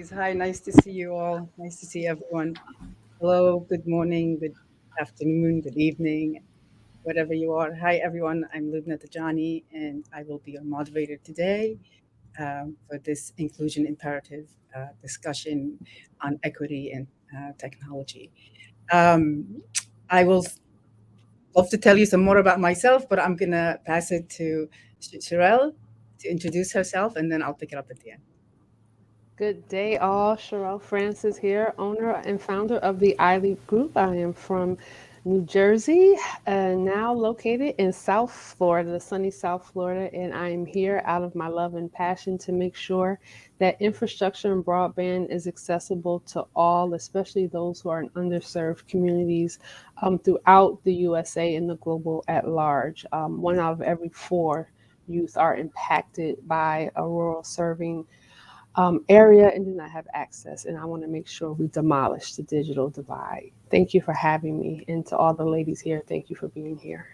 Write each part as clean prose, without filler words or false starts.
guys. Hi, nice to see you all. Nice to see everyone. Hello, good morning, good afternoon, good evening, whatever you are. Hi, everyone. I'm Lubna Dajani, and I will be your moderator today for this inclusion imperative discussion on equity and technology. I will love to tell you some more about myself, but I'm going to pass it to Sherelle to introduce herself, and then I'll pick it up at the end. Good day, all. Sherelle Francis here, owner and founder of the iLeap Group. I am from New Jersey, now located in South Florida, the sunny South Florida, and I am here out of my love and passion to make sure that infrastructure and broadband is accessible to all, especially those who are in underserved communities throughout the USA and the global at large. 1 out of every 4 youth are impacted by a rural serving area and do not have access. And I want to make sure we demolish the digital divide. Thank you for having me. And to all the ladies here, thank you for being here.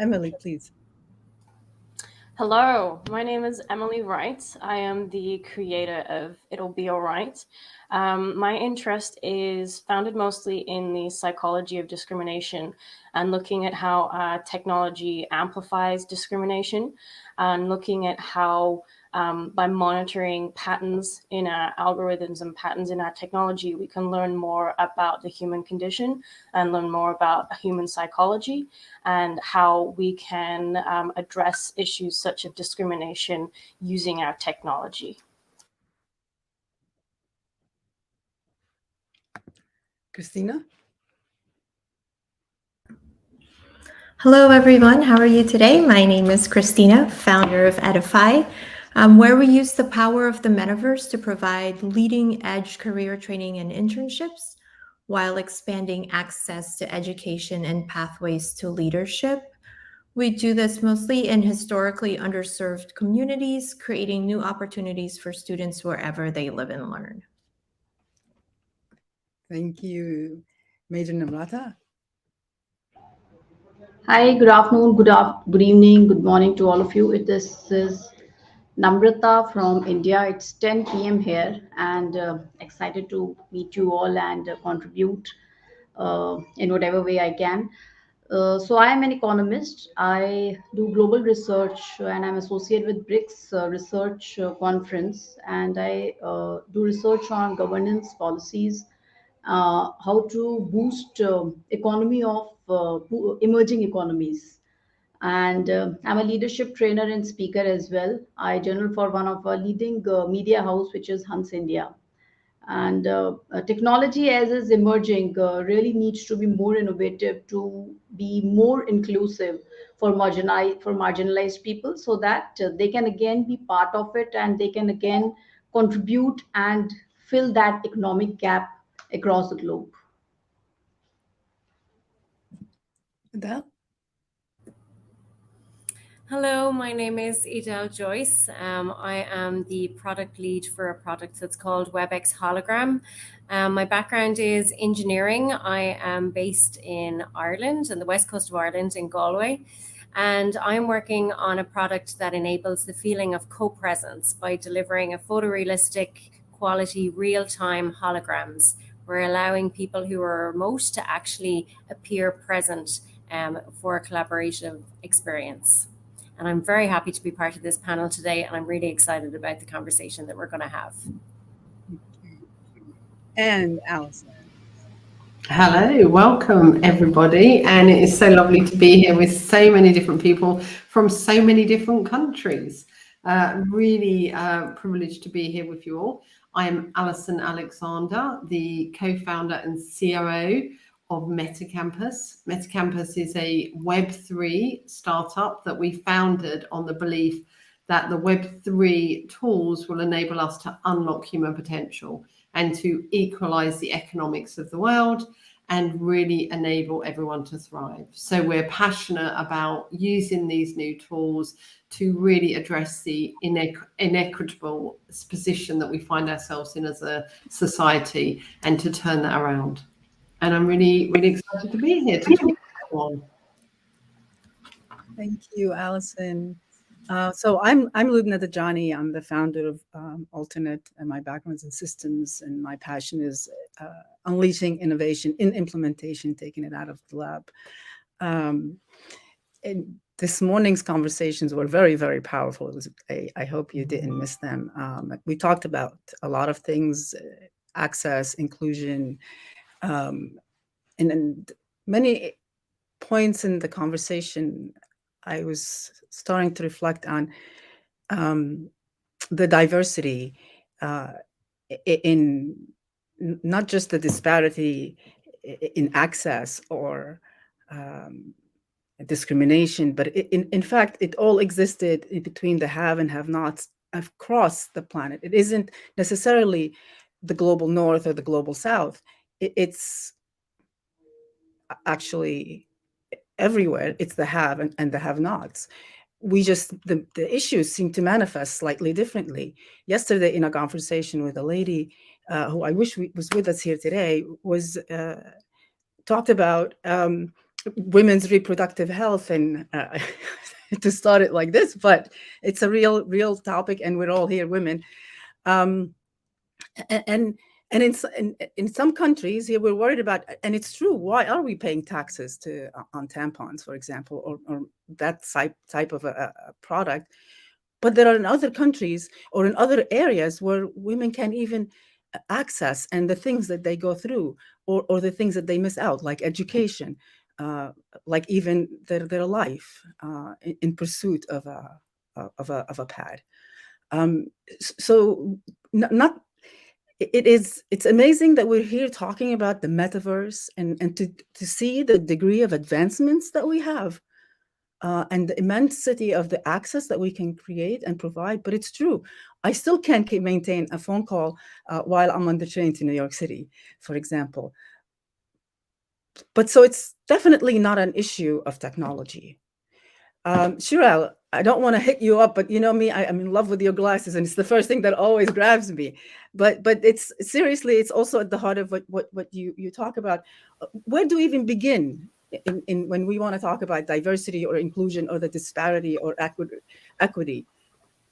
Emily, please. Hello, my name is Emily Wright. I am the creator of It'll Be Alright. My interest is founded mostly in the psychology of discrimination and looking at how technology amplifies discrimination and looking at how by monitoring patterns in our algorithms and patterns in our technology, we can learn more about the human condition and learn more about human psychology and how we can address issues such as discrimination using our technology. Christina? Hello, everyone. How are you today? My name is Christina, founder of Edify, where we use the power of the metaverse to provide leading-edge career training and internships while expanding access to education and pathways to leadership. We do this mostly in historically underserved communities, creating new opportunities for students wherever they live and learn. Thank you. Major Namrata? Hi, good afternoon, good evening, good morning to all of you. This is Namrata from India. It's 10 p.m. here, and excited to meet you all and contribute in whatever way I can. So I am an economist. I do global research, and I'm associated with BRICS Research Conference, and I do research on governance policies, how to boost economy of emerging economies. And I'm a leadership trainer and speaker as well. I journal for one of our leading media house, which is Hans India. And technology as is emerging really needs to be more innovative, to be more inclusive for marginalized people, so that they can again be part of it and they can again contribute and fill that economic gap across the globe. Edel? Hello, my name is Edel Joyce. I am the product lead for a product that's called Webex Hologram. My background is engineering. I am based in Ireland, on the west coast of Ireland, in Galway. And I'm working on a product that enables the feeling of co-presence by delivering a photorealistic quality real-time holograms. We're allowing people who are remote to actually appear present for a collaborative experience. And I'm very happy to be part of this panel today, and I'm really excited about the conversation that we're going to have. And Alison. Hello, welcome everybody, and it is so lovely to be here with so many different people from so many different countries. Really privileged to be here with you all. I am Alison Alexander, the co-founder and COO of MetaCampus. MetaCampus is a Web3 startup that we founded on the belief that the Web3 tools will enable us to unlock human potential and to equalize the economics of the world and really enable everyone to thrive. So we're passionate about using these new tools to really address the inequitable position that we find ourselves in as a society and to turn that around. And I'm really, really excited to be here to talk to everyone. Thank you, Alison. So I'm Lubna Dajani. I'm the founder of Allternet, and my background is in systems, and my passion is unleashing innovation in implementation, taking it out of the lab. And this morning's conversations were very, very powerful. It was, I hope you didn't miss them. We talked about a lot of things, access, inclusion, and many points in the conversation. I was starting to reflect on the diversity in not just the disparity in access or discrimination, but in fact, it all existed in between the have and have-nots across the planet. It isn't necessarily the global north or the global south. It's actually everywhere. It's the have and the have-nots. We just, the issues seem to manifest slightly differently. Yesterday, in a conversation with a lady who I wish was with us here today, was talked about women's reproductive health, and to start it like this, but it's a real topic, and we're all here women. Um, and in some countries here, we're worried about, and it's true, why are we paying taxes on tampons, for example, or that type of a product? But there are in other countries or in other areas where women can't even access, and the things that they go through, or the things that they miss out, like education, like even their life in pursuit of a pad. So not it's amazing that we're here talking about the metaverse, and to see the degree of advancements that we have, and the immensity of the access that we can create and provide. But it's true, I still can't maintain a phone call while I'm on the train to New York City, for example. But so it's definitely not an issue of technology. Shirel, I don't want to hit you up, but you know me, I'm in love with your glasses, and it's the first thing that always grabs me. But it's seriously, it's also at the heart of what you talk about. Where do we even begin in when we want to talk about diversity or inclusion or the disparity or equity?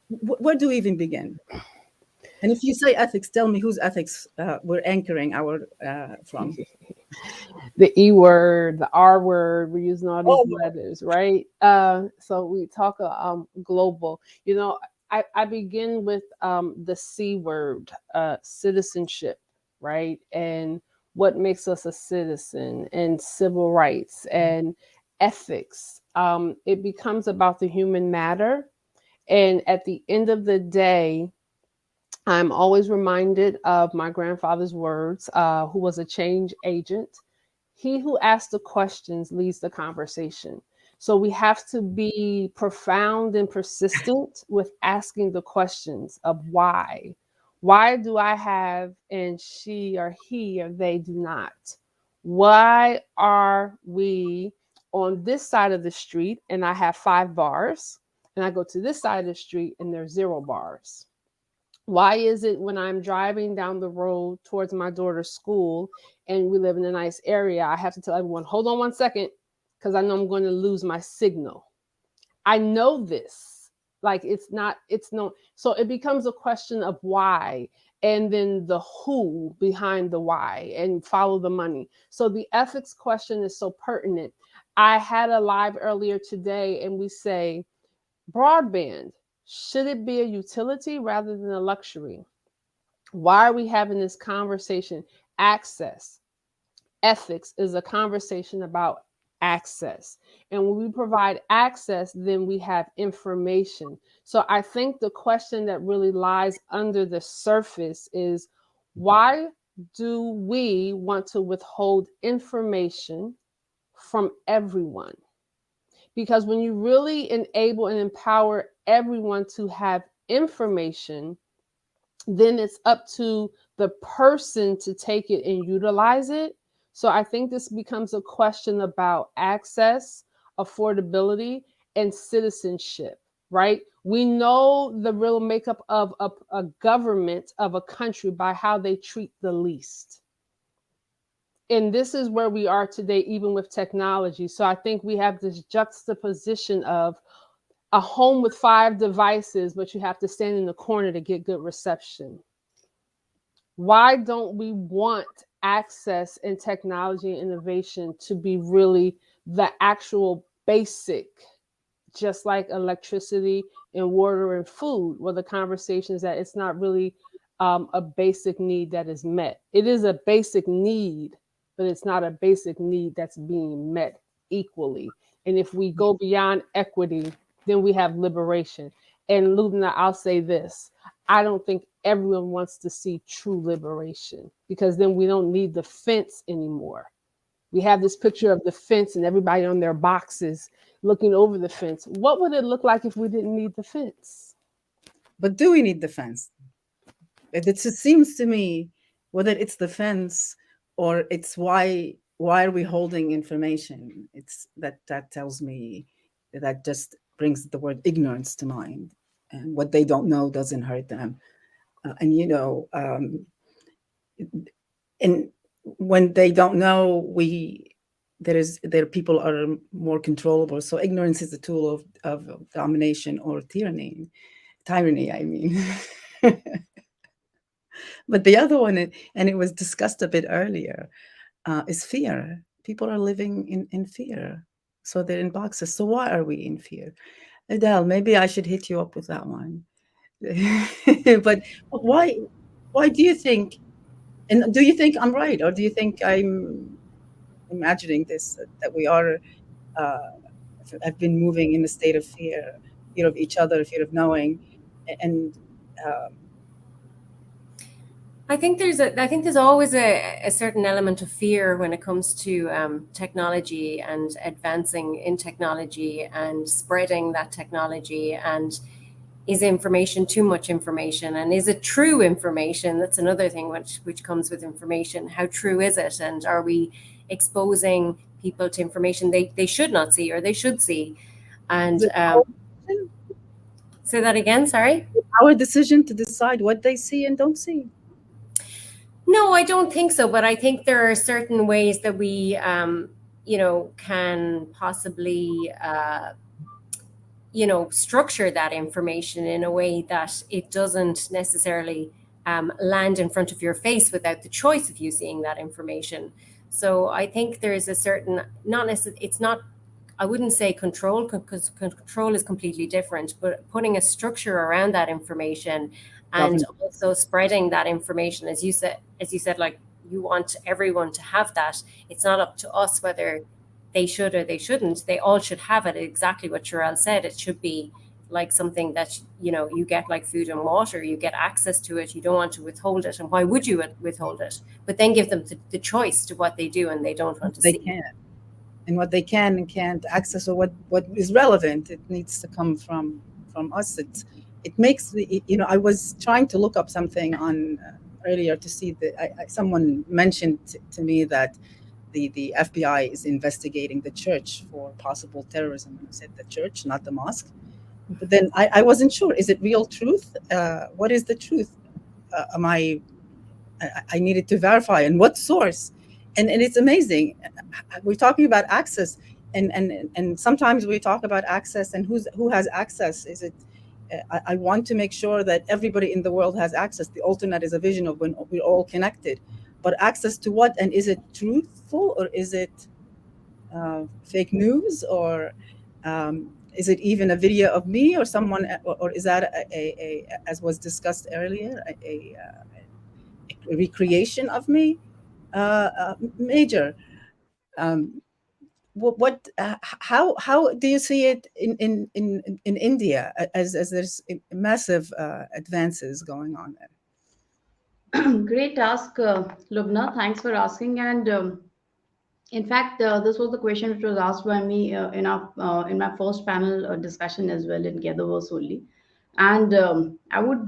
Where do we even begin? And if you say ethics, tell me whose ethics we're anchoring our from. The E word, the R word, we're using all these Oh, letters, right? So we talk global. You know, I begin with the C word, citizenship, right? And what makes us a citizen, and civil rights and ethics. It becomes about the human matter. And at the end of the day, I'm always reminded of my grandfather's words, who was a change agent. He who asks the questions leads the conversation. So we have to be profound and persistent with asking the questions of why. Why do I have and she or he or they do not? Why are we on this side of the street and I have 5 bars, and I go to this side of the street and there's 0 bars? Why is it when I'm driving down the road towards my daughter's school and we live in a nice area, I have to tell everyone, hold on 1 second, because I know I'm going to lose my signal. I know this. Like it's no. So it becomes a question of why, and then the who behind the why, and follow the money. So the ethics question is so pertinent. I had a live earlier today, and we say, broadband, should it be a utility rather than a luxury? Why are we having this conversation? Access. Ethics is a conversation about access. And when we provide access, then we have information. So I think the question that really lies under the surface is, why do we want to withhold information from everyone? Because when you really enable and empower everyone to have information, then it's up to the person to take it and utilize it. So I think this becomes a question about access, affordability, and citizenship, right? We know the real makeup of a government of a country by how they treat the least. And this is where we are today, even with technology. So I think we have this juxtaposition of a home with 5 devices, but you have to stand in the corner to get good reception. Why don't we want access and technology and innovation to be really the actual basic, just like electricity and water and food, where the conversation is that it's not really a basic need that is met. It is a basic need, but it's not a basic need that's being met equally. And if we go beyond equity, then we have liberation. And Lubna, I'll say this. I don't think everyone wants to see true liberation, because then we don't need the fence anymore. We have this picture of the fence and everybody on their boxes looking over the fence. What would it look like if we didn't need the fence? But do we need the fence? It just seems to me, whether it's the fence or it's why are we holding information? It's that tells me that just brings the word ignorance to mind, and what they don't know doesn't hurt them. And when they don't know, there people are more controllable. So ignorance is a tool of domination or tyranny. I mean. But the other one, and it was discussed a bit earlier, is fear. People are living in fear. So they're in boxes. So why are we in fear? Edel, maybe I should hit you up with that one. But why do you think, and do you think I'm right, or do you think I'm imagining this, that we are, have been moving in a state of fear of each other, fear of knowing, and I think there's always a certain element of fear when it comes to technology and advancing in technology and spreading that technology. And is information too much information? And is it true information? That's another thing which comes with information. How true is it? And are we exposing people to information they should not see or they should see? And say that again, sorry? Our decision to decide what they see and don't see. No, I don't think so. But I think there are certain ways that we, can possibly, structure that information in a way that it doesn't necessarily land in front of your face without the choice of you seeing that information. So I think there is a certain, I wouldn't say control, because control is completely different, but putting a structure around that information and also spreading that information, as you said, like you want everyone to have that. It's not up to us whether they should or they shouldn't. They all should have it. Exactly what Sherelle said. It should be like something that, you get like food and water, you get access to it. You don't want to withhold it. And why would you withhold it? But then give them the choice to what they do and they don't want to see. They can. And what they can and can't access, or what is relevant, it needs to come from us. It makes me, I was trying to look up something on earlier to see that someone mentioned to me that the FBI is investigating the church for possible terrorism. And I said the church, not the mosque. But then I wasn't sure. Is it real truth? What is the truth? I needed to verify, and what source? And it's amazing. We're talking about access, and sometimes we talk about access and who has access. Is it? I want to make sure that everybody in the world has access. The Allternet is a vision of when we're all connected, but access to what? And is it truthful, or is it fake news, or is it even a video of me or someone, or is that a as was discussed earlier, a recreation of me? Major. How do you see it in India, as there's massive advances going on there? Great ask, Lubna. Thanks for asking. And in fact, this was the question which was asked by me in my first panel discussion as well in GatherVerse only. And I would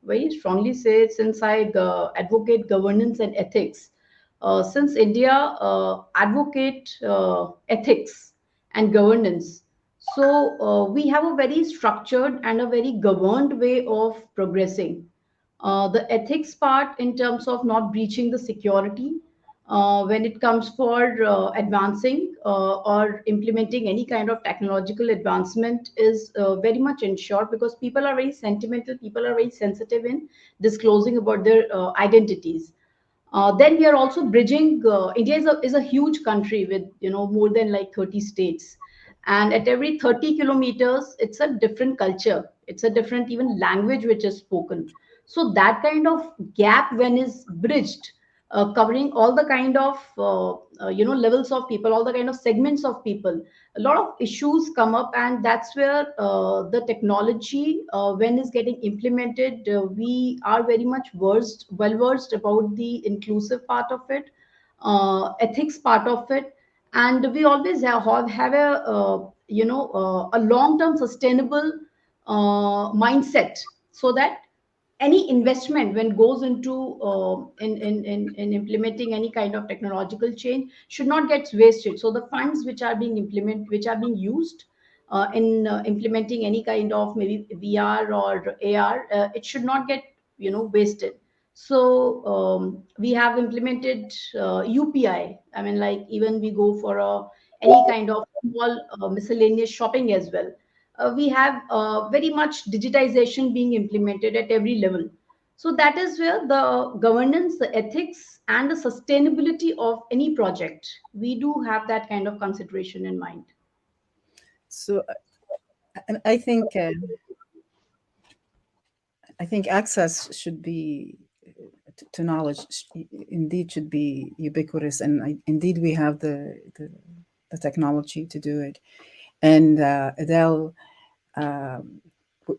very strongly say, since I advocate governance and ethics, since India advocate ethics and governance, so we have a very structured and a very governed way of progressing. The ethics part, in terms of not breaching the security, when it comes for advancing or implementing any kind of technological advancement is very much ensured, because people are very sentimental, people are very sensitive in disclosing about their identities. Then we are also bridging. India is a huge country with more than like 30 states, and at every 30 kilometers, it's a different culture. It's a different even language which is spoken. So that kind of gap when is bridged, covering all the kind of levels of people, all the kind of segments of people, a lot of issues come up, and that's where the technology when is getting implemented, we are very much well versed about the inclusive part of it, ethics part of it, and we always have a a long term sustainable mindset, so that any investment when goes into in implementing any kind of technological change should not get wasted. So the funds which are being used in implementing any kind of maybe VR or AR, it should not get wasted. So we have implemented UPI. I mean, like even we go for any kind of small miscellaneous shopping as well. We have very much digitization being implemented at every level. So that is where the governance, the ethics, and the sustainability of any project, we do have that kind of consideration in mind. So and I think access should be to knowledge indeed should be ubiquitous, and indeed we have the technology to do it. And Edel,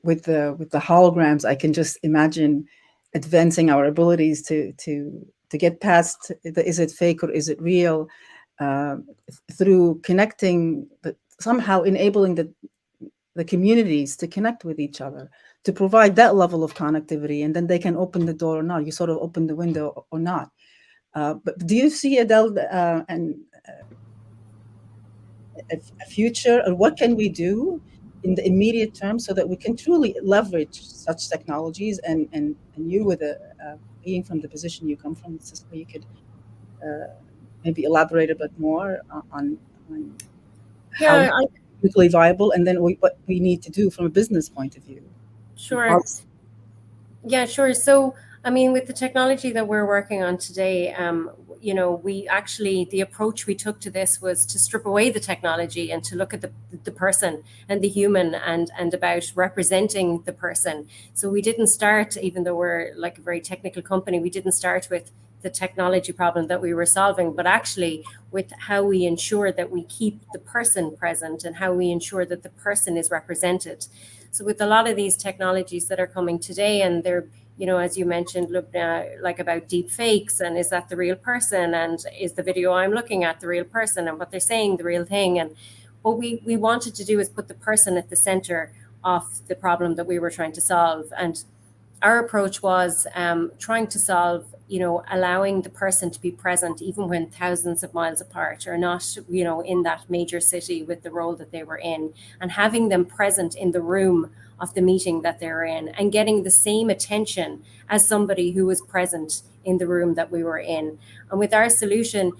with the holograms, I can just imagine advancing our abilities to get past is it fake or is it real, through connecting, but somehow enabling the communities to connect with each other, to provide that level of connectivity, and then they can open the door or not. You sort of open the window or not. But do you see, Edel, and a future, or what can we do in the immediate term so that we can truly leverage such technologies? And you, with being from the position you come from, Cisco, you could maybe elaborate a bit more on how Yeah, technically viable, and then what we need to do from a business point of view. sure. Yeah, sure. So, I mean, with the technology that we're working on today, we actually, the approach we took to this was to strip away the technology and to look at the person and the human, and about representing the person. So we didn't start, even though we're like a very technical company, we didn't start with the technology problem that we were solving, but actually with how we ensure that we keep the person present and how we ensure that the person is represented. So with a lot of these technologies that are coming today, and they're, as you mentioned, Lubna, like about deep fakes, and is that the real person, and is the video I'm looking at the real person, and what they're saying the real thing. And what we wanted to do is put the person at the center of the problem that we were trying to solve. And our approach was trying to solve, allowing the person to be present even when thousands of miles apart, or not, in that major city with the role that they were in, and having them present in the room of the meeting that they're in, and getting the same attention as somebody who was present in the room that we were in. And with our solution,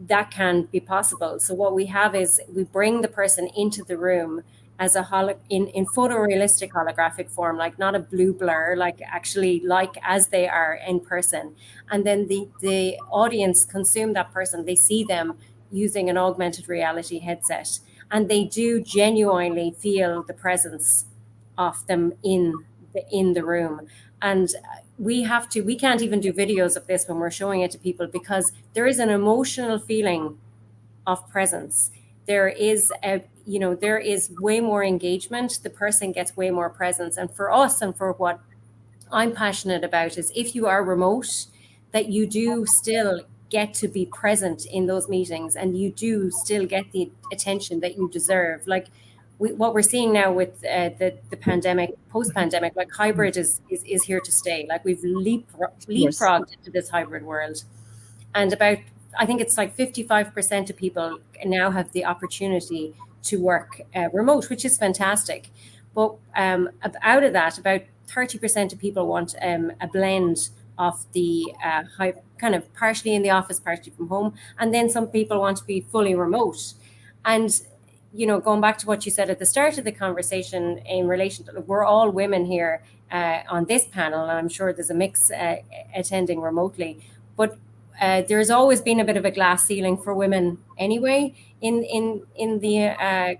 that can be possible. So what we have is we bring the person into the room as a in photorealistic holographic form, like not a blue blur, like actually like as they are in person. And then the audience consume that person. They see them using an augmented reality headset, and they do genuinely feel the presence of them in the room. And we can't even do videos of this when we're showing it to people, because there is an emotional feeling of presence. There is there is way more engagement. The person gets way more presence. And for us, and for what I'm passionate about, is if you are remote, that you do still get to be present in those meetings, and you do still get the attention that you deserve. Like what we're seeing now with the pandemic, post-pandemic, like hybrid is here to stay. Like we've leapfrogged into this hybrid world. And I think it's like 55% of people now have the opportunity to work remote, which is fantastic. But out of that, about 30% of people want a blend of the kind of partially in the office, partially from home, and then some people want to be fully remote. And going back to what you said at the start of the conversation in relation to, we're all women here on this panel, and I'm sure there's a mix attending remotely, but there's always been a bit of a glass ceiling for women anyway in the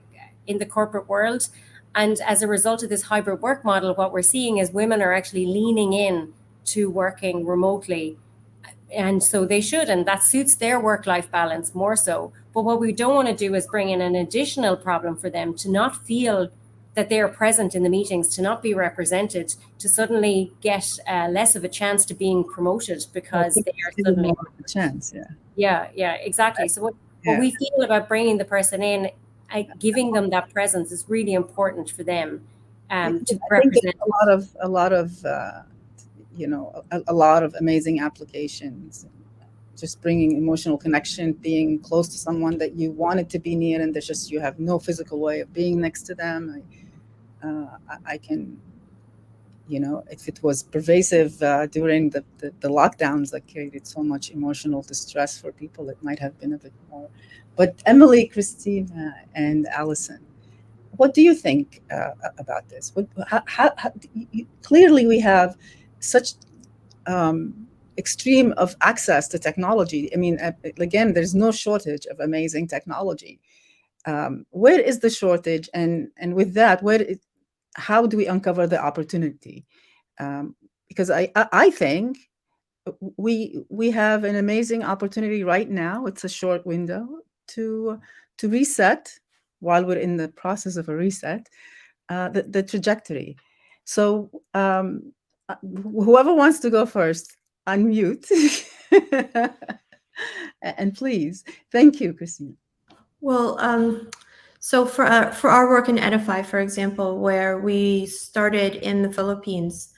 corporate world. And as a result of this hybrid work model, what we're seeing is women are actually leaning in to working remotely. And so they should, and that suits their work-life balance more so. But what we don't want to do is bring in an additional problem for them to not feel that they are present in the meetings, to not be represented, to suddenly get less of a chance to being promoted because they are suddenly more of a chance. Yeah. Yeah, exactly. So what we feel about bringing the person in, giving them that presence is really important for them to represent. A lot of a lot of amazing applications. Just bringing emotional connection, being close to someone that you wanted to be near, and there's just you have no physical way of being next to them. I can, if it was pervasive during the lockdowns that created so much emotional distress for people, it might have been a bit more. But Emily, Christina, and Allison, what do you think about this? Clearly, we have such extreme of access to technology. I mean, again, there's no shortage of amazing technology. Where is the shortage? And with that, how do we uncover the opportunity? Because I think we have an amazing opportunity right now. It's a short window to reset while we're in the process of a reset, the trajectory. So whoever wants to go first, unmute. And please, thank you, Christina. Well, so for our work in Edify, for example, where we started in the Philippines,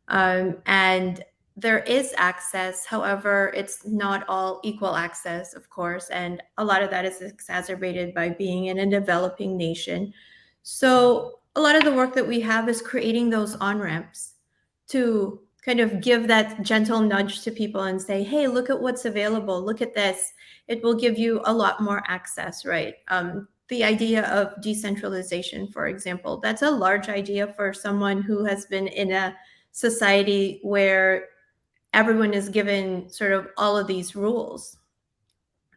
and there is access. However, it's not all equal access, of course, and a lot of that is exacerbated by being in a developing nation. So a lot of the work that we have is creating those on-ramps to kind of give that gentle nudge to people and say, hey, look at what's available. Look at this. It will give you a lot more access, right? The idea of decentralization, for example, that's a large idea for someone who has been in a society where everyone is given sort of all of these rules.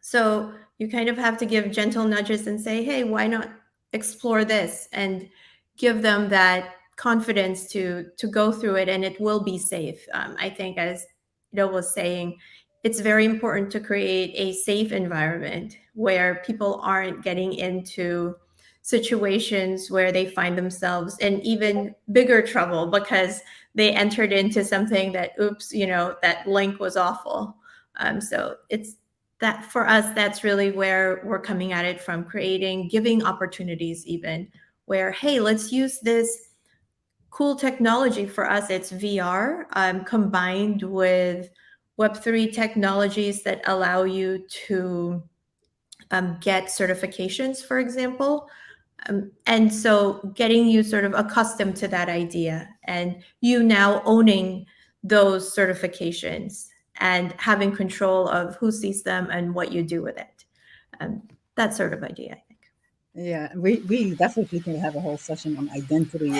So you kind of have to give gentle nudges and say, hey, why not explore this, and give them that confidence to go through it, and it will be safe. I think, as Edel was saying, it's very important to create a safe environment where people aren't getting into situations where they find themselves in even bigger trouble because they entered into something that, oops, that link was awful. So it's that for us, that's really where we're coming at it from, giving opportunities even where, hey, let's use this cool technology. For us, it's VR combined with Web3 technologies that allow you to get certifications, for example. And so getting you sort of accustomed to that idea, and you now owning those certifications and having control of who sees them and what you do with it. That sort of idea, I think. Yeah, we definitely can have a whole session on identity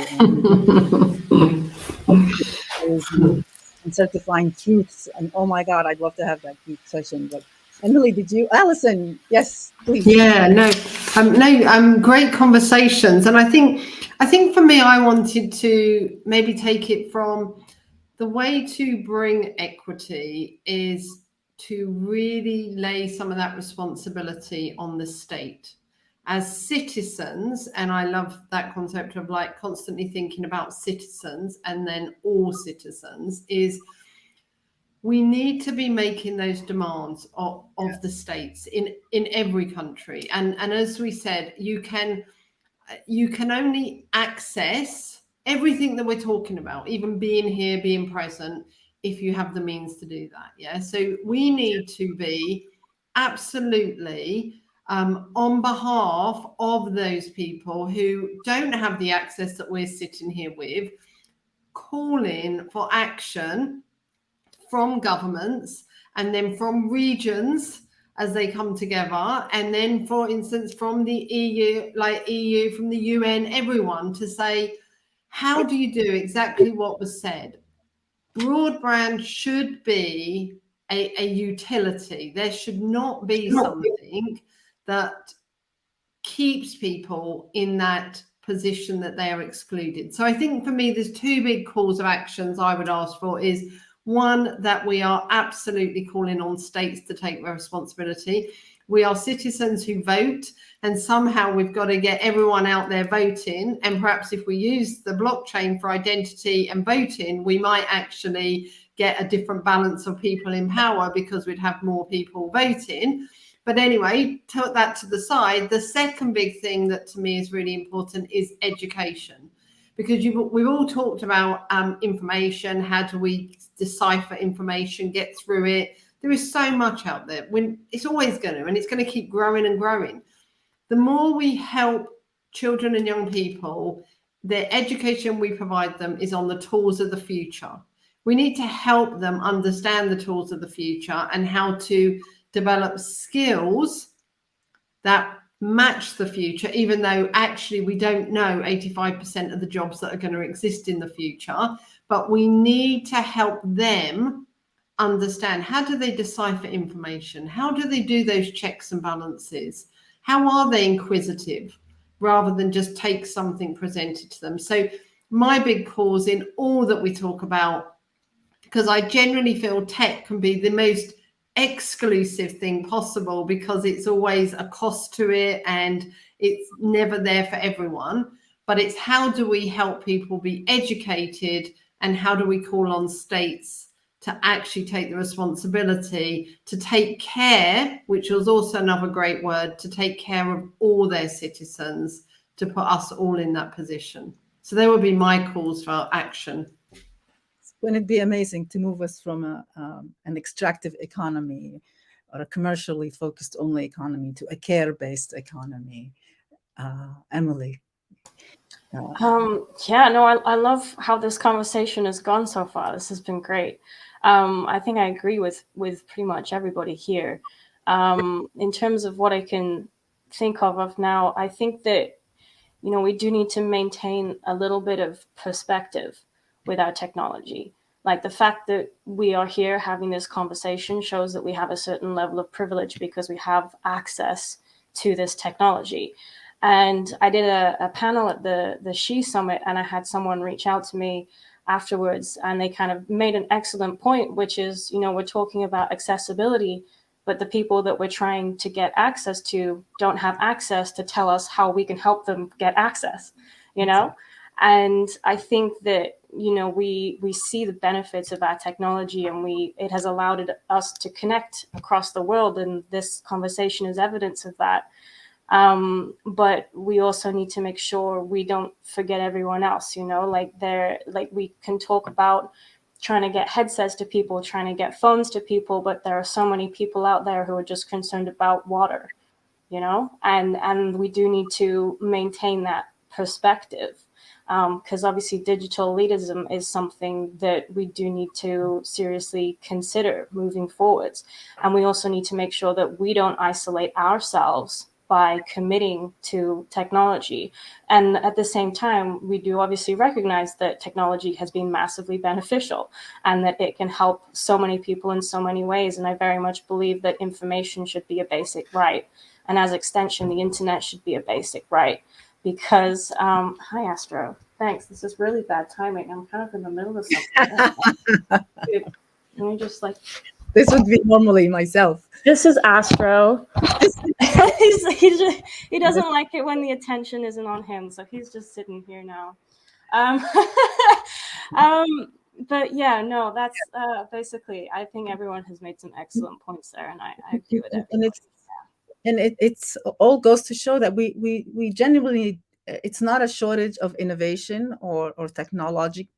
and certifying truths. And oh my God, I'd love to have that deep session. But Emily, Allison? Yes, please. Yeah, great conversations. And I think for me, I wanted to maybe take it from the way to bring equity is to really lay some of that responsibility on the state as citizens. And I love that concept of like constantly thinking about citizens and then all citizens is we need to be making those demands of the states in every country. And as we said, you can only access everything that we're talking about, even being here, being present, if you have the means to do that. Yeah. So we need to be absolutely on behalf of those people who don't have the access that we're sitting here with, calling for action from governments, and then from regions as they come together, and then, for instance, from the EU, from the UN, everyone, to say, how do you do exactly what was said? Broadband should be a utility. There should not be something that keeps people in that position that they are excluded. So I think for me, there's two big calls of actions I would ask for. Is one, that we are absolutely calling on states to take their responsibility. We are citizens who vote, and somehow we've got to get everyone out there voting. And perhaps if we use the blockchain for identity and voting, we might actually get a different balance of people in power, because we'd have more people voting. But anyway, put that to the side. The second big thing that to me is really important is education, because we've all talked about information. How do we decipher information, get through it? There is so much out there. When it's always going to, and it's going to keep growing and growing. The more we help children and young people, the education we provide them is on the tools of the future. We need to help them understand the tools of the future and how to develop skills that match the future, even though actually we don't know 85% of the jobs that are going to exist in the future. But we need to help them understand, how do they decipher information? How do they do those checks and balances? How are they inquisitive, rather than just take something presented to them? So my big cause in all that we talk about, because I generally feel tech can be the most exclusive thing possible, because it's always a cost to it and it's never there for everyone. But it's, how do we help people be educated, and how do we call on states to actually take the responsibility to take care, which was also another great word, to take care of all their citizens, to put us all in that position. So there would be my calls for action. Wouldn't it be amazing to move us from an extractive economy or a commercially focused only economy to a care-based economy? Emily? Yeah, no, I love how this conversation has gone so far. This has been great. I think I agree with pretty much everybody here. In terms of what I can think of now, I think that, we do need to maintain a little bit of perspective with our technology. Like, the fact that we are here having this conversation shows that we have a certain level of privilege because we have access to this technology. And I did a panel at the She Summit, and I had someone reach out to me afterwards, and they kind of made an excellent point, which is, we're talking about accessibility, but the people that we're trying to get access to don't have access to tell us how we can help them get access, Exactly. And I think that, we see the benefits of our technology, and it has allowed us to connect across the world. And this conversation is evidence of that. But we also need to make sure we don't forget everyone else, we can talk about trying to get headsets to people, trying to get phones to people, but there are so many people out there who are just concerned about water, and we do need to maintain that perspective. Because obviously digital elitism is something that we do need to seriously consider moving forwards. And we also need to make sure that we don't isolate ourselves by committing to technology. And at the same time, we do obviously recognize that technology has been massively beneficial and that it can help so many people in so many ways. And I very much believe that information should be a basic right. And as extension, the internet should be a basic right. Because, hi, Astro. Thanks. This is really bad timing. I'm kind of in the middle of something. Dude, can you just This would be normally myself. This is Astro. He doesn't like it when the attention isn't on him, so he's just sitting here now. But yeah, no, that's basically, I think everyone has made some excellent points there, and I agree with it. And it's all goes to show that we genuinely, it's not a shortage of innovation or technology,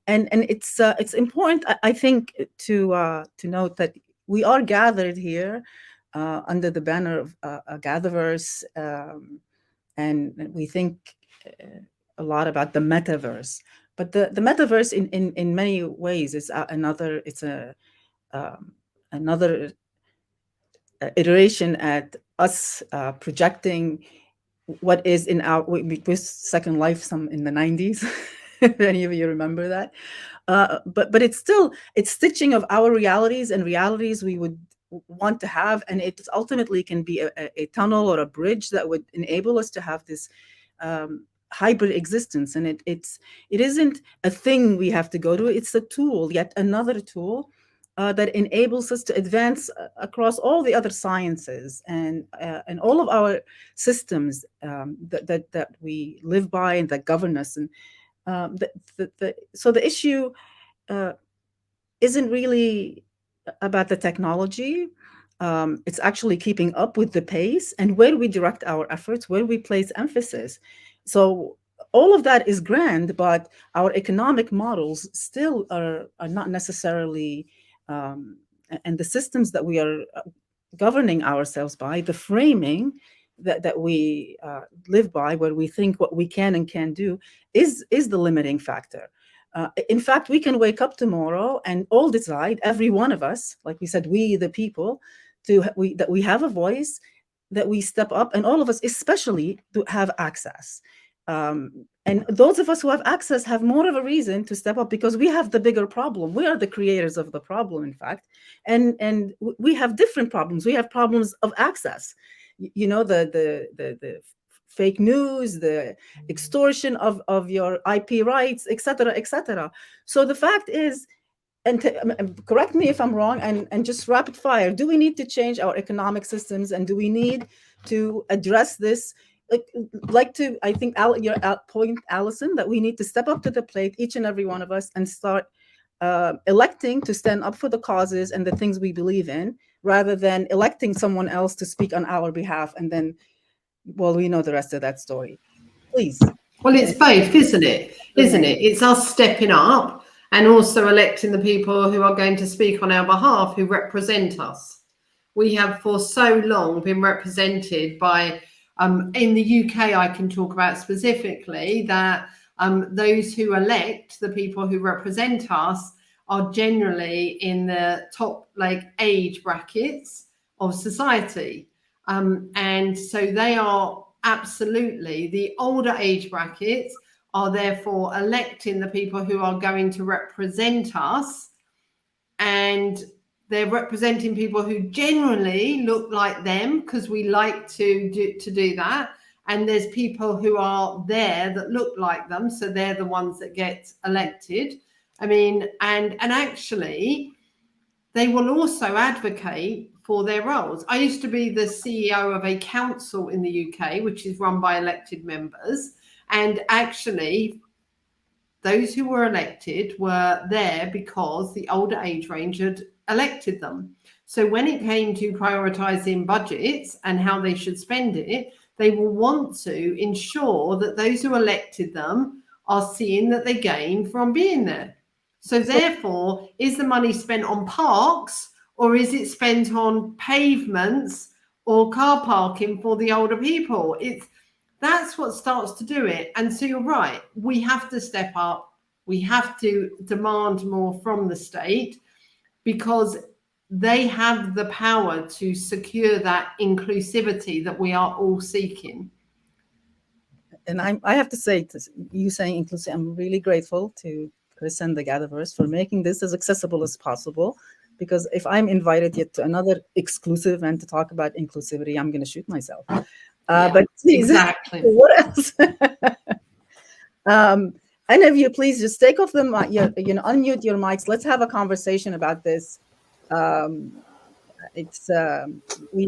and it's important, I think, to note that we are gathered here under the banner of GatherVerse, and we think a lot about the metaverse. But the metaverse in many ways is another iteration at us projecting what is in our Second Life some in the 90s. If any of you remember that. But it's stitching of our realities and realities we would want to have, and it ultimately can be a tunnel or a bridge that would enable us to have this hybrid existence. And it isn't a thing we have to go to, it's a tool, yet another tool that enables us to advance across all the other sciences and all of our systems that we live by and that govern us. And so the issue isn't really about the technology. It's actually keeping up with the pace and where we direct our efforts, where we place emphasis. So all of that is grand, but our economic models still are not necessarily, and the systems that we are governing ourselves by, the framing that we live by, where we think what we can and can't do, is the limiting factor. In fact, we can wake up tomorrow and all decide, every one of us, like we said, we the people, that we have a voice, that we step up, and all of us especially to have access. And those of us who have access have more of a reason to step up, because we have the bigger problem. We are the creators of the problem, in fact. And we have different problems. We have problems of access. You know, the fake news, the extortion of your IP rights, et cetera, et cetera. So the fact is, and correct me if I'm wrong, and just rapid fire, do we need to change our economic systems, and do we need to address this? I think your point, Allison, that we need to step up to the plate, each and every one of us, and start electing to stand up for the causes and the things we believe in, rather than electing someone else to speak on our behalf. And then, well, we know the rest of that story. Please. Well, it's both, isn't it? Isn't it? It's us stepping up and also electing the people who are going to speak on our behalf, who represent us. We have for so long been represented by, in the UK, I can talk about specifically that those who elect the people who represent us are generally in the top age brackets of society. And so they are absolutely, the older age brackets are therefore electing the people who are going to represent us, and they're representing people who generally look like them, because we like to do that. And there's people who are there that look like them, so they're the ones that get elected. I mean, and actually, they will also advocate for their roles. I used to be the CEO of a council in the UK, which is run by elected members. And actually, those who were elected were there because the older age range had elected them. So when it came to prioritising budgets and how they should spend it, they will want to ensure that those who elected them are seeing that they gain from being there. So therefore, is the money spent on parks, or is it spent on pavements or car parking for the older people? That's what starts to do it. And so you're right, we have to step up. We have to demand more from the state, because they have the power to secure that inclusivity that we are all seeking. And I have to say, you saying inclusive, I'm really grateful to Chris and the GatherVerse for making this as accessible as possible. Because if I'm invited yet to another exclusive event to talk about inclusivity, I'm going to shoot myself. But please, exactly. What else? Any of you, please just take off the mic, unmute your mics. Let's have a conversation about this. We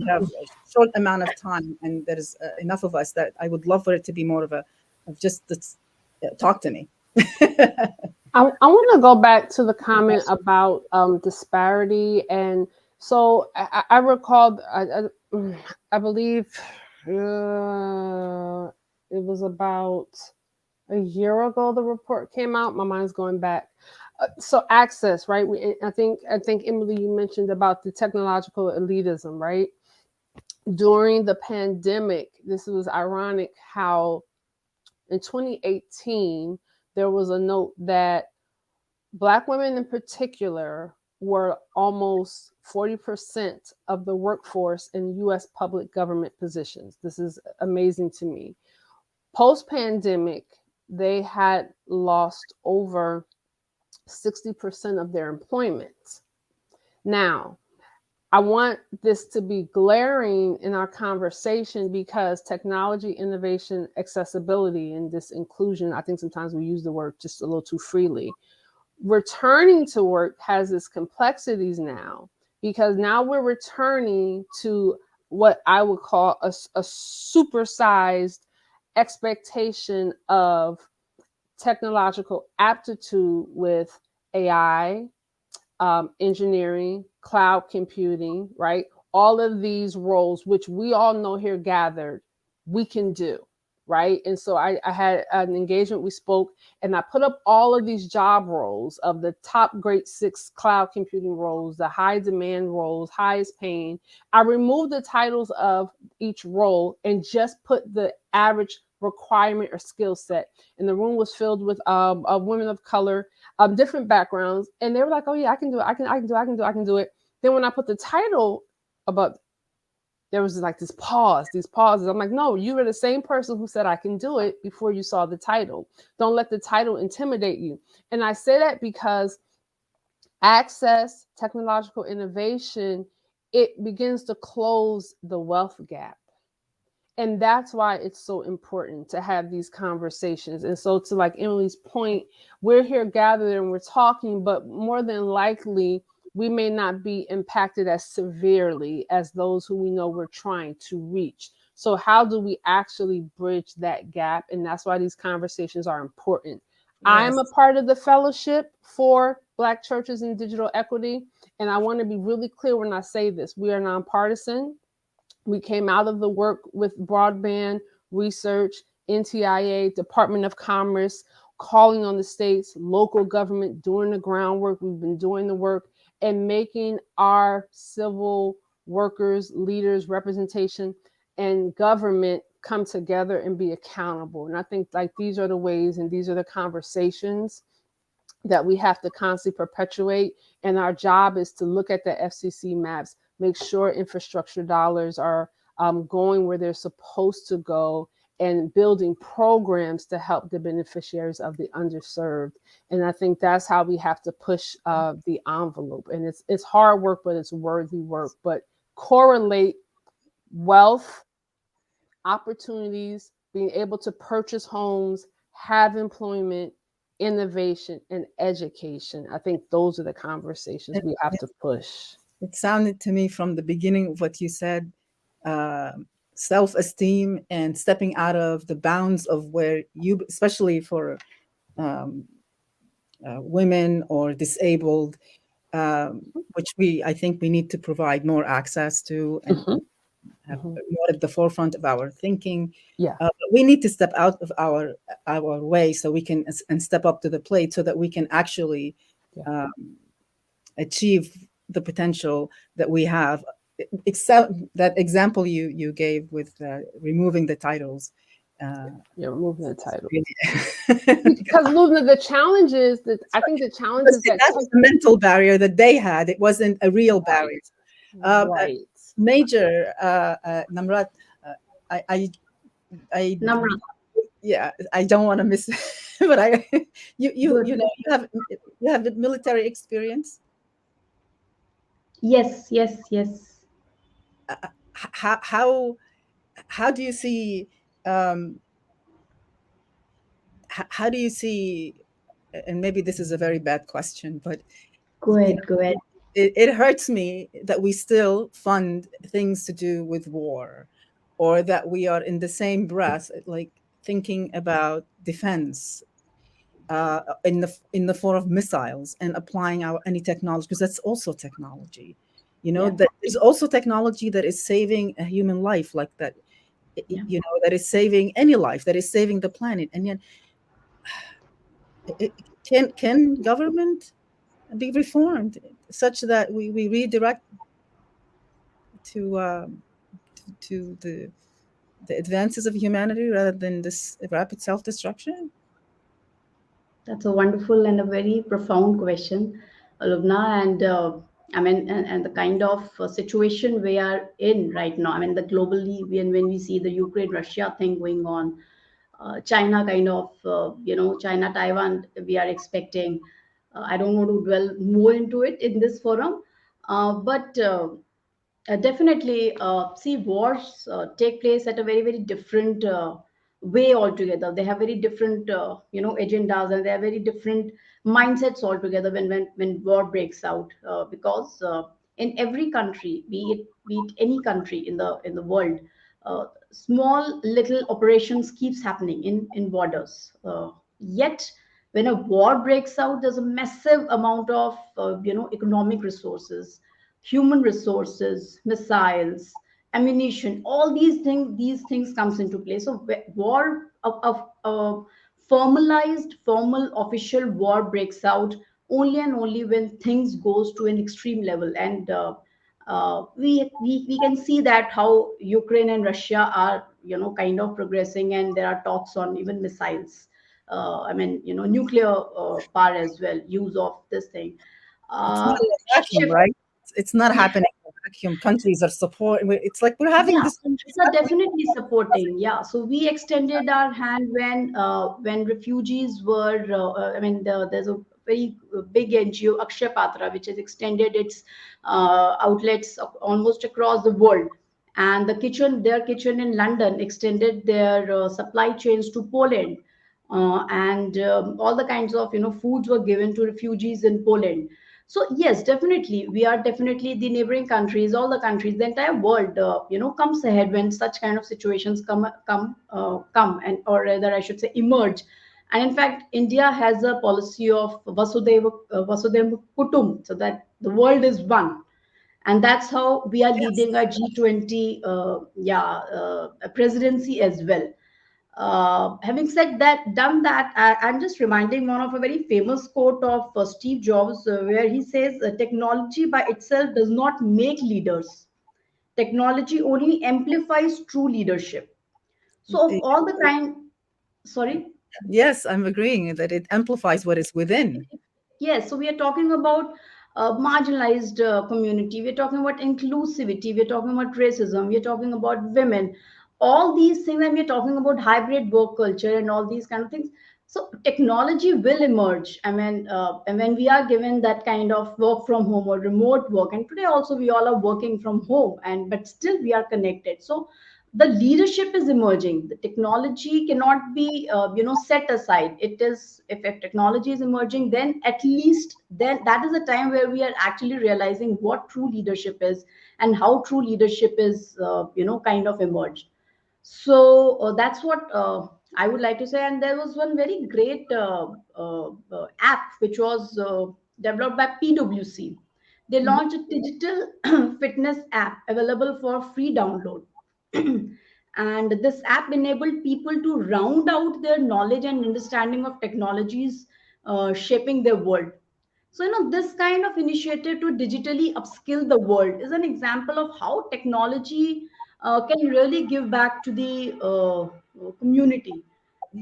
have a short amount of time, and there's enough of us that I would love for it to be more of talk to me. I want to go back to the comment about disparity. And so I recalled, I believe it was about a year ago the report came out. My mind's going back. So access, right? I think Emily, you mentioned about the technological elitism, right? During the pandemic, this was ironic how in 2018 there was a note that Black women in particular were almost 40% of the workforce in U.S. public government positions. This is amazing to me. Post-pandemic, they had lost over 60% of their employment. Now, I want this to be glaring in our conversation because technology, innovation, accessibility, and this inclusion, I think sometimes we use the word just a little too freely. Returning to work has its complexities now because now we're returning to what I would call a supersized expectation of technological aptitude with AI, engineering, cloud computing, right? All of these roles, which we all know here gathered, we can do, right? And so I had an engagement, we spoke, and I put up all of these job roles of the top grade 6 cloud computing roles, the high demand roles, highest paying. I removed the titles of each role and just put the average requirement or skill set. And the room was filled with women of color, different backgrounds, and they were like, "Oh yeah, I can do it. I can do it." Then when I put the title above, there was like these pauses. I'm like, "No, you were the same person who said I can do it before you saw the title. Don't let the title intimidate you." And I say that because access, technological innovation, it begins to close the wealth gap. And that's why it's so important to have these conversations. And so to like Emily's point, we're here gathered and we're talking, but more than likely, we may not be impacted as severely as those who we know we're trying to reach. So how do we actually bridge that gap? And that's why these conversations are important. Yes. I'm a part of the Fellowship for Black Churches in Digital Equity. And I want to be really clear when I say this. We are nonpartisan. We came out of the work with broadband research, NTIA, Department of Commerce, calling on the states, local government, doing the groundwork. We've been doing the work and making our civil workers, leaders, representation, and government come together and be accountable. And I think like these are the ways and these are the conversations that we have to constantly perpetuate. And our job is to look at the FCC maps, make sure infrastructure dollars are going where they're supposed to go, and building programs to help the beneficiaries of the underserved. And I think that's how we have to push the envelope. And it's hard work, but it's worthy work. But correlate wealth, opportunities, being able to purchase homes, have employment, innovation, and education. I think those are the conversations we have to push. It sounded to me from the beginning of what you said, self-esteem and stepping out of the bounds of where you, especially for women or disabled, which I think we need to provide more access to and have more at the forefront of our thinking. Yeah, we need to step out of our way so we can and step up to the plate so that we can actually achieve the potential that we have. Except that example you gave with removing the titles. Removing the title. Because Lubna, the challenge is that I think the challenge is that that's the mental barrier that they had. It wasn't a real barrier. Right. Major Namrata, Namrata. Yeah, I don't want to miss, but you know you have the military experience. Yes. How do you see how do you see, and maybe this is a very bad question, but Go ahead. It hurts me that we still fund things to do with war, or that we are in the same breath like thinking about defense in the form of missiles and applying any technology, because that's also technology. That is also technology that is saving a human life, like that. That is saving any life, that is saving the planet. And yet, can government be reformed such that we redirect to the advances of humanity rather than this rapid self-destruction? That's a wonderful and a very profound question, Lubna. And and the kind of situation we are in right now. I mean, the globally, when we see the Ukraine-Russia thing going on, China kind of, China Taiwan, we are expecting. I don't want to dwell more into it in this forum, but definitely, see, wars take place at a very, very different way altogether. They have very different, agendas, and they have very different mindsets altogether when war breaks out. Because in every country, be it any country in the world, small little operations keeps happening in borders. Yet, when a war breaks out, there's a massive amount of economic resources, human resources, missiles, ammunition, all these things comes into play. So war of formal official war breaks out only and only when things goes to an extreme level. And we can see that how Ukraine and Russia are kind of progressing, and there are talks on even missiles. Nuclear power as well, use of this thing. It's not Uh, a vacuum, shift right? It's not happening in a vacuum. Countries are support. It's like we're having Yeah, this. countries are definitely supporting. Yeah, so we extended our hand when refugees were. There's a very big NGO, Akshay Patra, which has extended its outlets almost across the world, and their kitchen in London extended their supply chains to Poland, and all the kinds of foods were given to refugees in Poland. So yes, definitely, we are definitely the neighboring countries, all the countries, the entire world, comes ahead when such kind of situations come, and or rather, I should say, emerge. And in fact, India has a policy of Vasudhaiva Kutum, so that the world is one, and that's how we are Yes, leading our G20, presidency as well. Having said that, done that, I'm just reminding one of a very famous quote of Steve Jobs, where he says, "Technology by itself does not make leaders. Technology only amplifies true leadership." So, of all the kind, sorry. yes, I'm agreeing that it amplifies what is within. Yes, so we are talking about marginalized community. We're talking about inclusivity. We're talking about racism. We're talking about women. All these things, and we're talking about hybrid work culture and all these kind of things. So technology will emerge. And when we are given that kind of work from home or remote work, and today also we all are working from home, and but still we are connected. So the leadership is emerging. The technology cannot be set aside. It is, if technology is emerging, then at least then that is the time where we are actually realizing what true leadership is, and how true leadership is kind of emerged. So that's what I would like to say. And there was one very great app which was developed by PwC. They Mhm. launched a digital fitness app available for free download. And this app enabled people to round out their knowledge and understanding of technologies shaping their world. So, this kind of initiative to digitally upskill the world is an example of how technology can really give back to the community.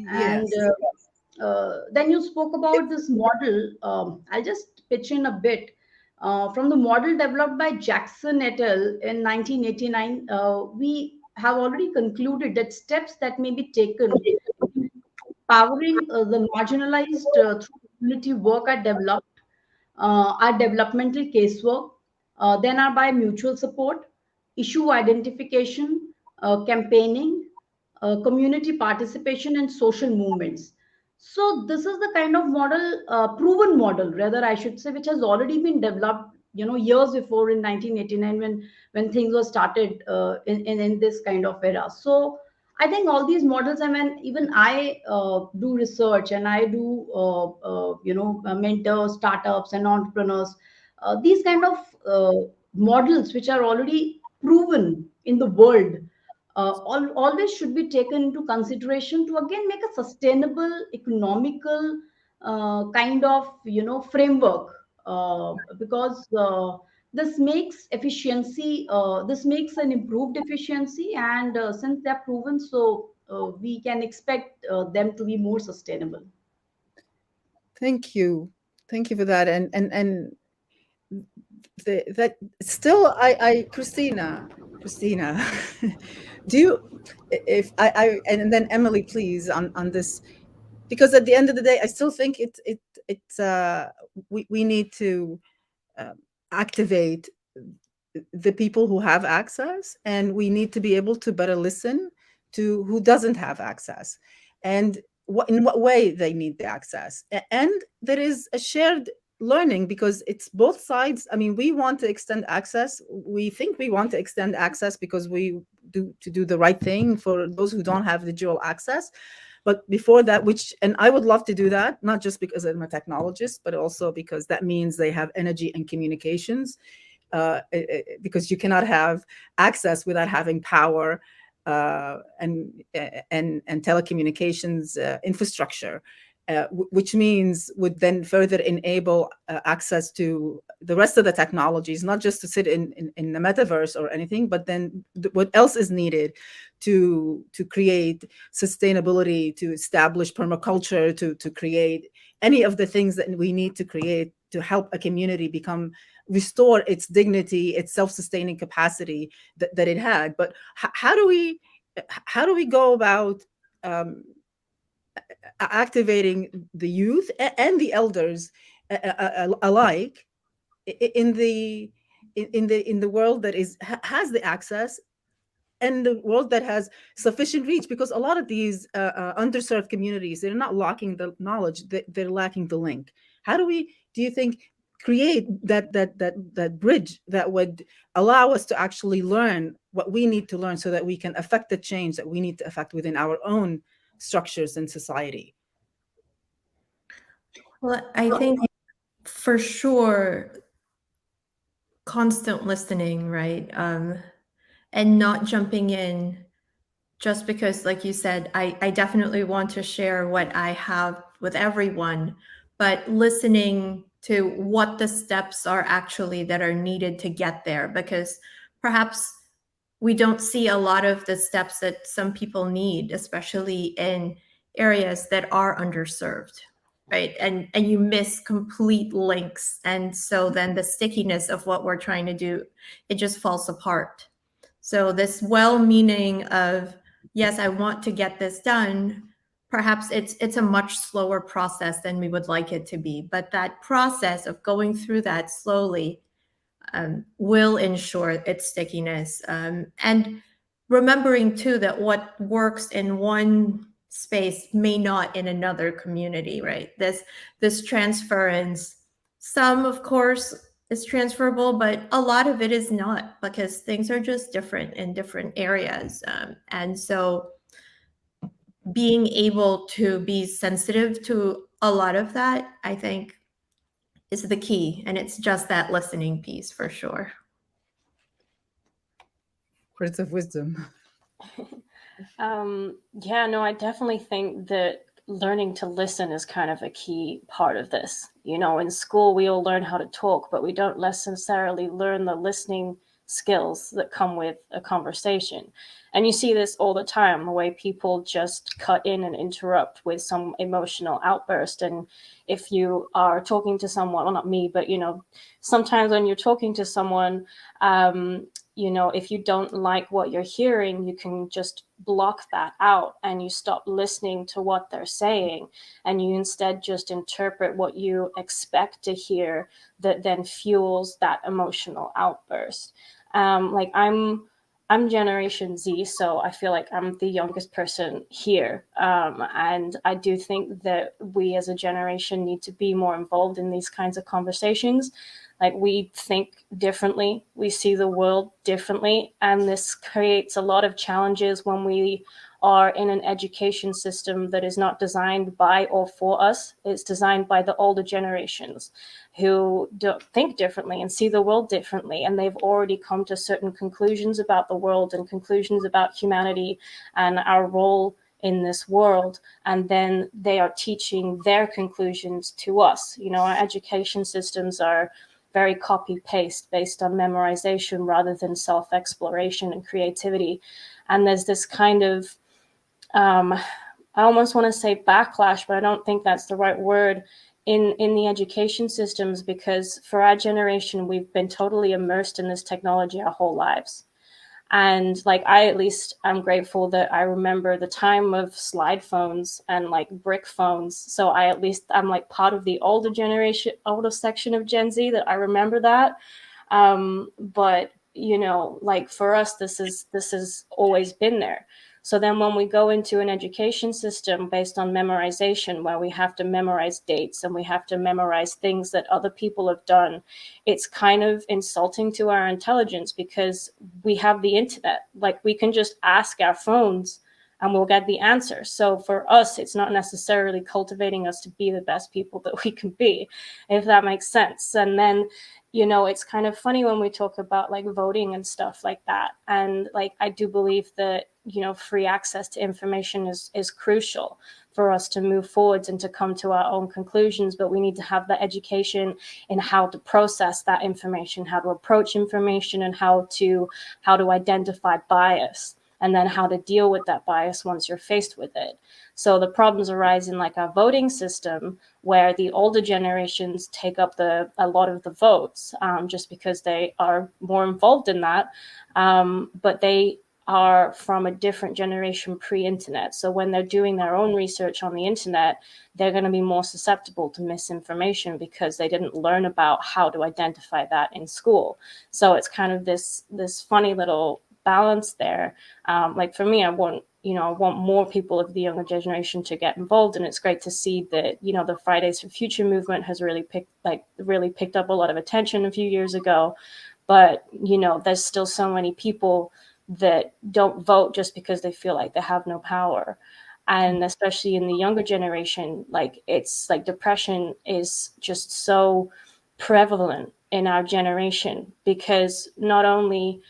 And Yes. then you spoke about this model. I'll just pitch in a bit. From the model developed by Jackson et al. In 1989, we have already concluded that steps that may be taken empowering the marginalized through community work are developmental casework, then are by mutual support, issue identification, campaigning, community participation, and social movements. So this is the kind of model, proven model, rather I should say, which has already been developed, years before in 1989 when things were started in this kind of era. So I think all these models, even I do research, and I do, mentor startups and entrepreneurs. These kind of models, which are already proven in the world, always should be taken into consideration to again make a sustainable, economical kind of framework, because this makes an improved efficiency, and since they're proven, so we can expect them to be more sustainable. Thank you for that. And that still, Christina, do you, if I and then Emily, please, on this, because at the end of the day, I still think we need to activate the people who have access, and we need to be able to better listen to who doesn't have access, and in what way they need the access. And there is a shared learning, because it's both sides. I mean, we want to extend access. We think we want to extend access because we do the right thing for those who don't have digital access. But before that, and I would love to do that, not just because I'm a technologist, but also because that means they have energy and communications, because you cannot have access without having power, and telecommunications infrastructure, which means would then further enable access to the rest of the technologies, not just to sit in the metaverse or anything, but then what else is needed to create sustainability, to establish permaculture, to create any of the things that we need to create to help a community restore its dignity, its self-sustaining capacity that it had. But how do we go about activating the youth and the elders alike in the world that has the access, and the world that has sufficient reach? Because a lot of these underserved communities, they're not lacking the knowledge, they're lacking the link. How do you think, create that bridge that would allow us to actually learn what we need to learn, so that we can affect the change that we need to affect within our own structures in society? Well, I think for sure, constant listening, right? And not jumping in just because, like you said, I definitely want to share what I have with everyone, but listening to what the steps are actually that are needed to get there, because perhaps we don't see a lot of the steps that some people need, especially in areas that are underserved, right? And you miss complete links, and so then the stickiness of what we're trying to do, it just falls apart. So this well-meaning of, yes, I want to get this done, perhaps it's a much slower process than we would like it to be, but that process of going through that slowly will ensure its stickiness. And remembering too that what works in one space may not in another community, right? This transference, some of course is transferable, but a lot of it is not, because things are just different in different areas. And so being able to be sensitive to a lot of that, I think, is the key. And it's just that listening piece for sure. Words of wisdom. Yeah, no, I definitely think that learning to listen is kind of a key part of this. You know, in school, we all learn how to talk, but we don't necessarily learn the listening skills that come with a conversation. And you see this all the time, the way people just cut in and interrupt with some emotional outburst. And if you are talking to someone, well, not me, but, you know, sometimes when you're talking to someone, you know, if you don't like what you're hearing, you can just block that out and you stop listening to what they're saying. And you instead just interpret what you expect to hear that then fuels that emotional outburst. Like I'm Generation Z, so I feel like I'm the youngest person here. And I do think that we as a generation need to be more involved in these kinds of conversations. Like, we think differently, we see the world differently, and this creates a lot of challenges when we are in an education system that is not designed by or for us. It's designed by the older generations who don't think differently and see the world differently, and they've already come to certain conclusions about the world and conclusions about humanity and our role in this world, and then they are teaching their conclusions to us. You know, our education systems are very copy-paste based on memorization rather than self-exploration and creativity. And there's this kind of, I almost want to say backlash, but I don't think that's the right word, in the education systems, because for our generation, we've been totally immersed in this technology our whole lives. And like, I at least I'm grateful that I remember the time of slide phones and like brick phones. So I'm like part of the older section of Gen Z that I remember that. But like for us, this has always been there. So then when we go into an education system based on memorization, where we have to memorize dates and we have to memorize things that other people have done, it's kind of insulting to our intelligence, because we have the internet. Like, we can just ask our phones and we'll get the answer. So for us, it's not necessarily cultivating us to be the best people that we can be, if that makes sense. And then it's kind of funny when we talk about like voting and stuff like that. And like, I do believe that, free access to information is crucial for us to move forwards and to come to our own conclusions. But we need to have the education in how to process that information, how to approach information, and how to identify bias, and then how to deal with that bias once you're faced with it. So the problems arise in like our voting system, where the older generations take up a lot of the votes, just because they are more involved in that. But they are from a different generation pre-internet. So when they're doing their own research on the internet, they're going to be more susceptible to misinformation, because they didn't learn about how to identify that in school. So it's kind of this funny little balance there. Like for me, I want more people of the younger generation to get involved, and it's great to see that the Fridays for Future movement has really picked up a lot of attention a few years ago. But there's still so many people that don't vote just because they feel like they have no power. And especially in the younger generation, like, it's like depression is just so prevalent in our generation, because not only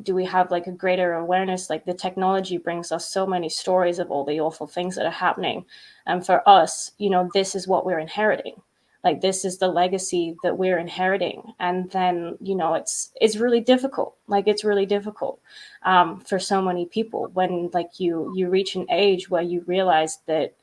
do we have like a greater awareness, like the technology brings us so many stories of all the awful things that are happening. And for us, this is what we're inheriting. Like, this is the legacy that we're inheriting. And then, it's really difficult. Like, it's really difficult for so many people when like you reach an age where you realize that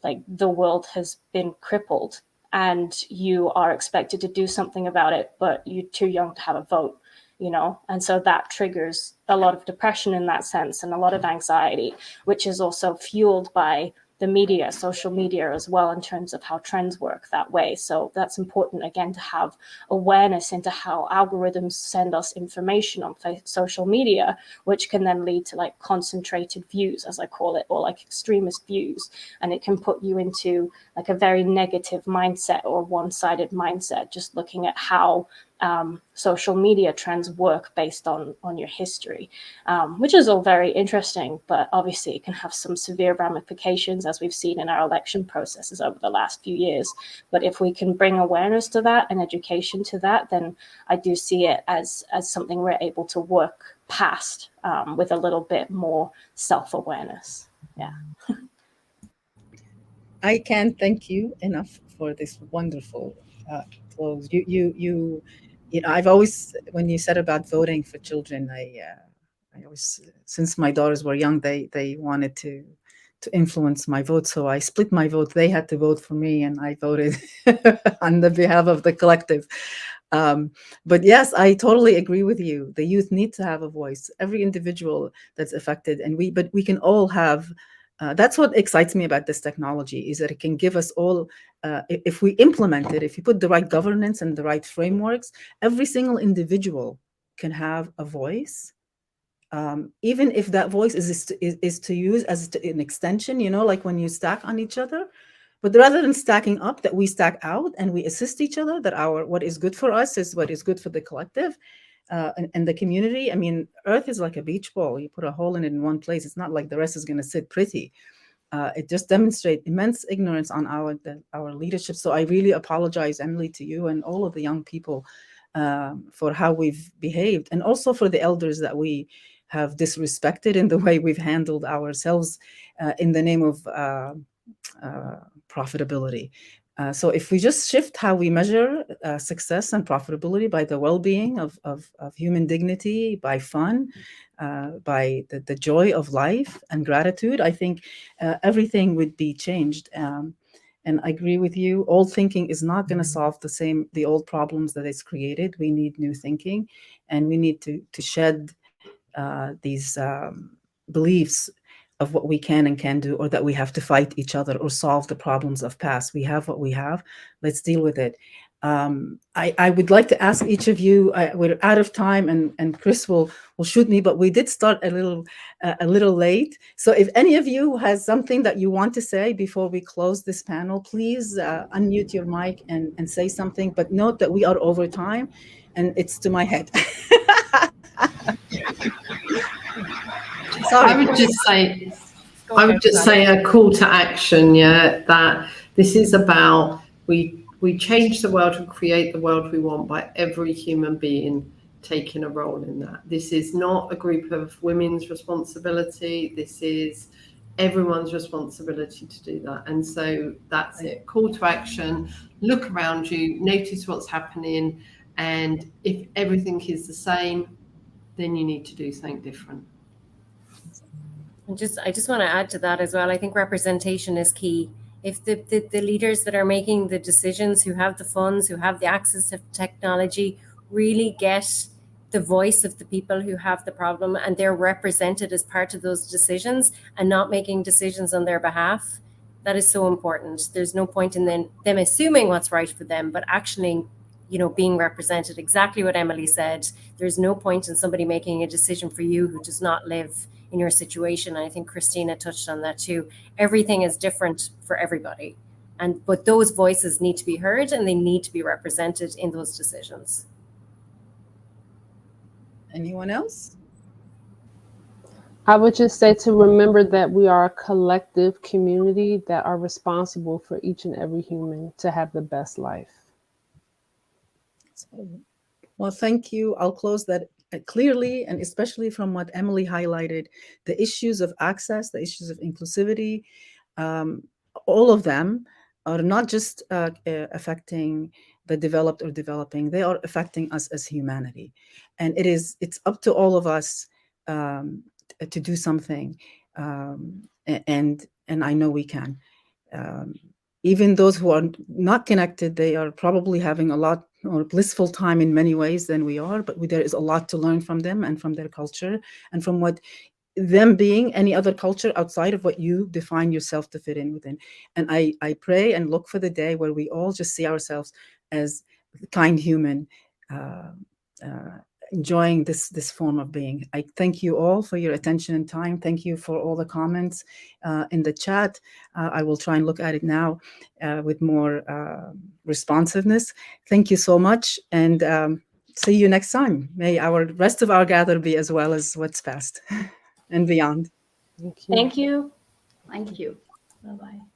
like the world has been crippled and you are expected to do something about it, but you're too young to have a vote. And so that triggers a lot of depression in that sense, and a lot of anxiety, which is also fueled by the media, social media as well, in terms of how trends work that way. So that's important, again, to have awareness into how algorithms send us information on social media, which can then lead to like concentrated views, as I call it, or like extremist views. And it can put you into like a very negative mindset or one-sided mindset, just looking at how social media trends work based on your history, which is all very interesting, but obviously it can have some severe ramifications, as we've seen in our election processes over the last few years. But if we can bring awareness to that and education to that, then I do see it as something we're able to work past with a little bit more self-awareness. Yeah. I can't thank you enough for this wonderful close. I've always, when you said about voting for children, I always, since my daughters were young, they wanted to influence my vote. So I split my vote. They had to vote for me, and I voted on the behalf of the collective. But yes, I totally agree with you. The youth need to have a voice. Every individual that's affected, but we can all have. That's what excites me about this technology, is that it can give us all, if we implement it, if you put the right governance and the right frameworks, every single individual can have a voice. Even if that voice is to use as an extension, like when you stack on each other. But rather than stacking up, that we stack out and we assist each other, that what is good for us is what is good for the collective and the community. I mean, Earth is like a beach ball. You put a hole in it in one place. It's not like the rest is going to sit pretty. It just demonstrates immense ignorance on our leadership. So I really apologize, Emily, to you and all of the young people for how we've behaved, and also for the elders that we have disrespected in the way we've handled ourselves in the name of profitability. So if we just shift how we measure success and profitability by the well-being of human dignity, by fun, by the joy of life and gratitude, I think everything would be changed. And I agree with you. Old thinking is not going to solve the old problems that it's created. We need new thinking, and we need to shed these beliefs of what we can and can't do, or that we have to fight each other or solve the problems of past. We have what we have. Let's deal with it. I would like to ask each of you, we're out of time, and Chris will shoot me, but we did start a little late. So if any of you has something that you want to say before we close this panel, please unmute your mic and say something, but note that we are over time and it's to my head. Sorry. I would just say a call to action, that this is about we change the world and create the world we want by every human being taking a role in that. This is not a group of women's responsibility. This is everyone's responsibility to do that. And so that's it. Call to action. Look around you, notice what's happening, and if everything is the same, then you need to do something different. I just want to add to that as well. I think representation is key. If the leaders that are making the decisions, who have the funds, who have the access to technology, really get the voice of the people who have the problem, and they're represented as part of those decisions and not making decisions on their behalf, that is so important. There's no point in them assuming what's right for them, but actually, being represented. Exactly what Emily said. There's no point in somebody making a decision for you who does not live in your situation. And I think Christina touched on that too. Everything is different for everybody. But those voices need to be heard, and they need to be represented in those decisions. Anyone else? I would just say to remember that we are a collective community that are responsible for each and every human to have the best life. Well, thank you. I'll close that clearly, and especially from what Emily highlighted, the issues of access, the issues of inclusivity, all of them are not just affecting the developed or developing, they are affecting us as humanity. And it's up to all of us to do something. And I know we can. Even those who are not connected, they are probably having a lot more blissful time in many ways than we are, but there is a lot to learn from them and from their culture and from what them being any other culture outside of what you define yourself to fit in within. And I pray and look for the day where we all just see ourselves as kind human, enjoying this form of being. I thank you all for your attention and time. Thank you for all the comments in the chat. I will try and look at it now with more responsiveness. Thank you so much, and see you next time. May our rest of our gather be as well as what's past and beyond. Thank you. Thank you. Thank you. Bye-bye.